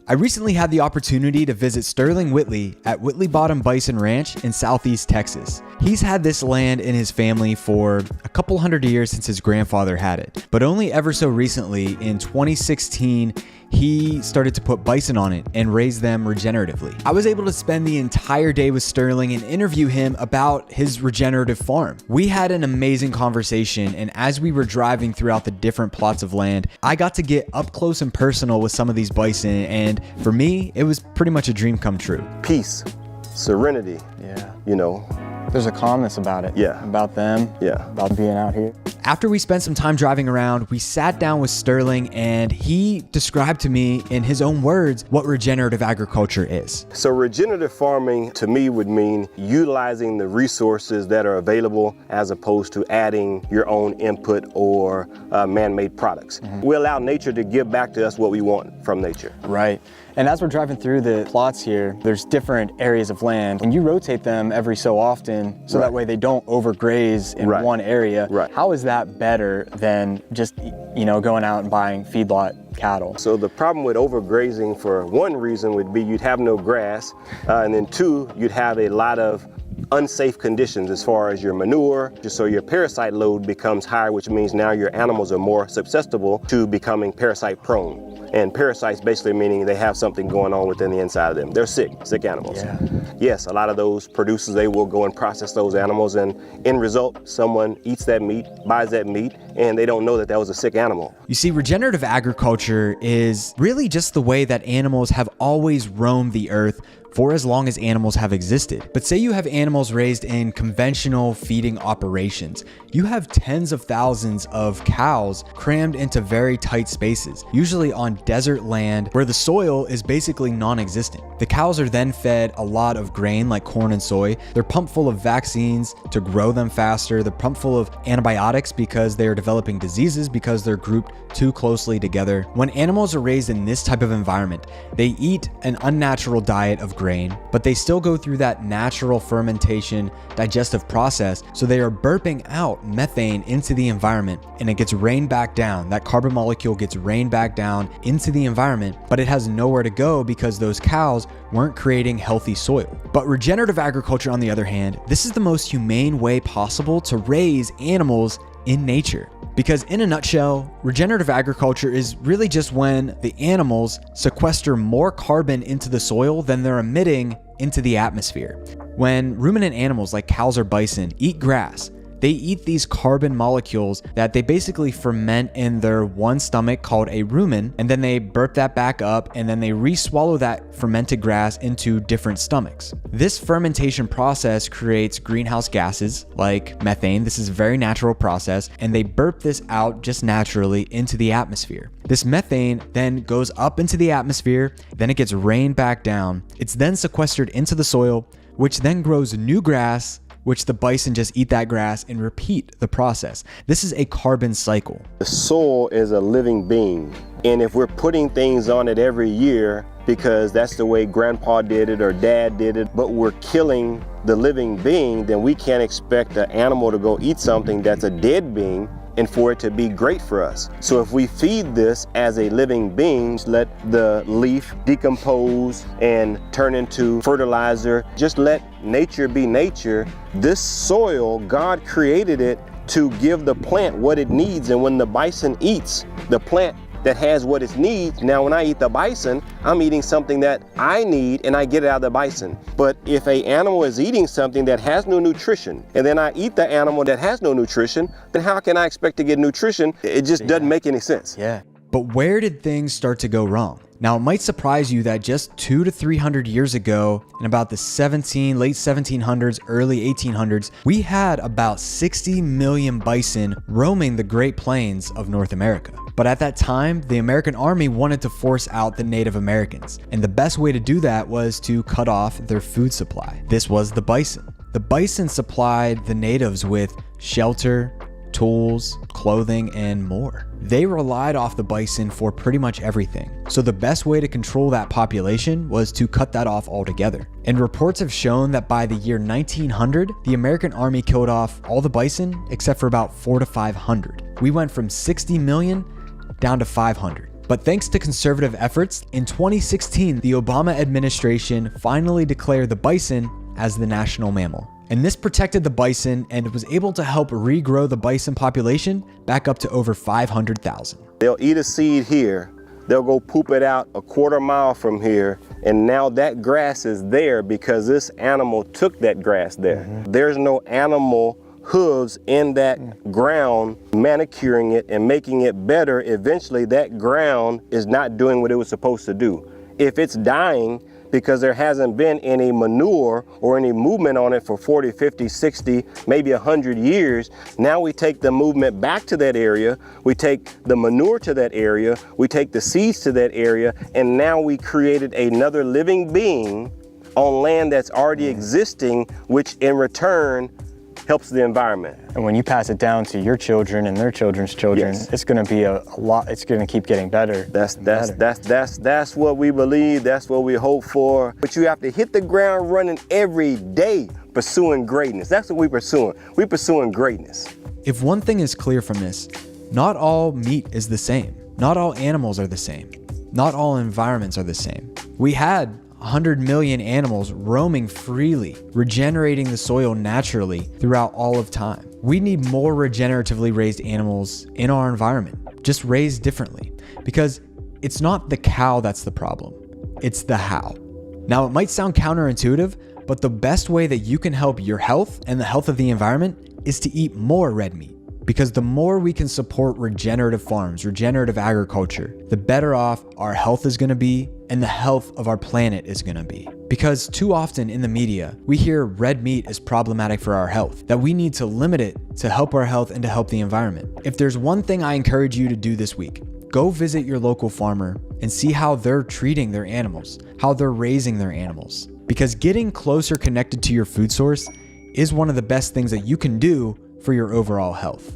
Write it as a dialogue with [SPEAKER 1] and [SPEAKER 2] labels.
[SPEAKER 1] I recently had the opportunity to visit Sterling Whitley at Whitley Bottom Bison Ranch in Southeast Texas. He's had this land in his family for a couple hundred years since his grandfather had it, but only ever so recently in 2016, he started to put bison on it and raise them regeneratively. I was able to spend the entire day with Sterling and interview him about his regenerative farm. We had an amazing conversation, and as we were driving throughout the different plots of land, I got to get up close and personal with some of these bison, and for me, it was pretty much a dream come true.
[SPEAKER 2] Peace, serenity, you know.
[SPEAKER 3] There's a calmness about it.
[SPEAKER 2] Yeah.
[SPEAKER 3] About them.
[SPEAKER 2] Yeah.
[SPEAKER 3] About being out here.
[SPEAKER 1] After we spent some time driving around, we sat down with Sterling and he described to me in his own words what regenerative agriculture is.
[SPEAKER 2] So regenerative farming to me would mean utilizing the resources that are available as opposed to adding your own input or man-made products. We allow nature to give back to us what we want from nature.
[SPEAKER 3] Right. And as we're driving through the plots here, there's different areas of land and you rotate them every so often so that way they don't overgraze in one area.
[SPEAKER 2] Right.
[SPEAKER 3] How is that better than just, you know, going out and buying feedlot cattle?
[SPEAKER 2] So the problem with overgrazing for one reason would be you'd have no grass, and then two, you'd have a lot of unsafe conditions as far as your manure, just so your parasite load becomes higher, which means now your animals are more susceptible to becoming parasite prone. And parasites basically meaning they have something going on within the inside of them. They're sick animals.
[SPEAKER 3] Yeah.
[SPEAKER 2] Yes, a lot of those producers, they will go and process those animals, and in result, someone eats that meat, buys that meat, and they don't know that that was a sick animal.
[SPEAKER 1] You see, regenerative agriculture is really just the way that animals have always roamed the earth for as long as animals have existed. But say you have animals raised in conventional feeding operations. You have tens of thousands of cows crammed into very tight spaces, usually on desert land where the soil is basically non-existent. The cows are then fed a lot of grain like corn and soy. They're pumped full of vaccines to grow them faster. They're pumped full of antibiotics because they're developing diseases because they're grouped too closely together. When animals are raised in this type of environment, they eat an unnatural diet of grain, but they still go through that natural fermentation digestive process, so they are burping out methane into the environment and it gets rained back down. That carbon molecule gets rained back down into the environment, but it has nowhere to go because those cows weren't creating healthy soil. But regenerative agriculture, on the other hand, this is the most humane way possible to raise animals in nature. Because in a nutshell, regenerative agriculture is really just when the animals sequester more carbon into the soil than they're emitting into the atmosphere. When ruminant animals like cows or bison eat grass, they eat these carbon molecules that they basically ferment in their one stomach called a rumen, and then they burp that back up and then they re-swallow that fermented grass into different stomachs. This fermentation process creates greenhouse gases like methane. This is a very natural process, and they burp this out just naturally into the atmosphere. This methane then goes up into the atmosphere, then it gets rained back down. It's then sequestered into the soil, which then grows new grass, which the bison just eat that grass and repeat the process. This is a carbon cycle.
[SPEAKER 2] The soil is a living being, and if we're putting things on it every year because that's the way grandpa did it or dad did it, but we're killing the living being, then we can't expect an animal to go eat something that's a dead being and for it to be great for us. So if we feed this as a living being, let the leaf decompose and turn into fertilizer, just let nature be nature. This soil, God created it to give the plant what it needs, and when the bison eats the plant that has what it needs, now when I eat the bison, I'm eating something that I need and I get it out of the bison. But if an animal is eating something that has no nutrition, and then I eat the animal that has no nutrition, then how can I expect to get nutrition? It just doesn't make any sense.
[SPEAKER 1] Yeah. But where did things start to go wrong? Now, it might surprise you that just 200 to 300 years ago, in about the late 1700s, early 1800s, we had about 60 million bison roaming the Great Plains of North America. But at that time, the American Army wanted to force out the Native Americans, and the best way to do that was to cut off their food supply. This was the bison. The bison supplied the natives with shelter, tools, clothing, and more. They relied off the bison for pretty much everything. So the best way to control that population was to cut that off altogether. And reports have shown that by the year 1900, the American Army killed off all the bison except for about 400 to 500. We went from 60 million down to 500. But thanks to conservative efforts, in 2016, the Obama administration finally declared the bison as the national mammal. And this protected the bison and was able to help regrow the bison population back up to over 500,000.
[SPEAKER 2] They'll eat a seed here, they'll go poop it out a quarter mile from here, and now that grass is there because this animal took that grass there. There's no animal hooves in that ground manicuring it and making it better. Eventually that ground is not doing what it was supposed to do. If it's dying because there hasn't been any manure or any movement on it for 40, 50, 60, maybe 100 years, now we take the movement back to that area, we take the manure to that area, we take the seeds to that area, and now we created another living being on land that's already existing, which in return helps the environment.
[SPEAKER 3] And when you pass it down to your children and their children's children, it's going to be a lot, it's going to keep getting better.
[SPEAKER 2] That's what we believe, that's what we hope for. But you have to hit the ground running every day pursuing greatness. That's what we're pursuing. We're pursuing greatness.
[SPEAKER 1] If one thing is clear from this, not all meat is the same. Not all animals are the same. Not all environments are the same. We had 100 million animals roaming freely, regenerating the soil naturally throughout all of time. We need more regeneratively raised animals in our environment, just raised differently, because it's not the cow that's the problem, it's the how. Now, it might sound counterintuitive, but the best way that you can help your health and the health of the environment is to eat more red meat. Because the more we can support regenerative farms, regenerative agriculture, the better off our health is going to be and the health of our planet is going to be. Because too often in the media, we hear red meat is problematic for our health, that we need to limit it to help our health and to help the environment. If there's one thing I encourage you to do this week, go visit your local farmer and see how they're treating their animals, how they're raising their animals. Because getting closer connected to your food source is one of the best things that you can do for your overall health.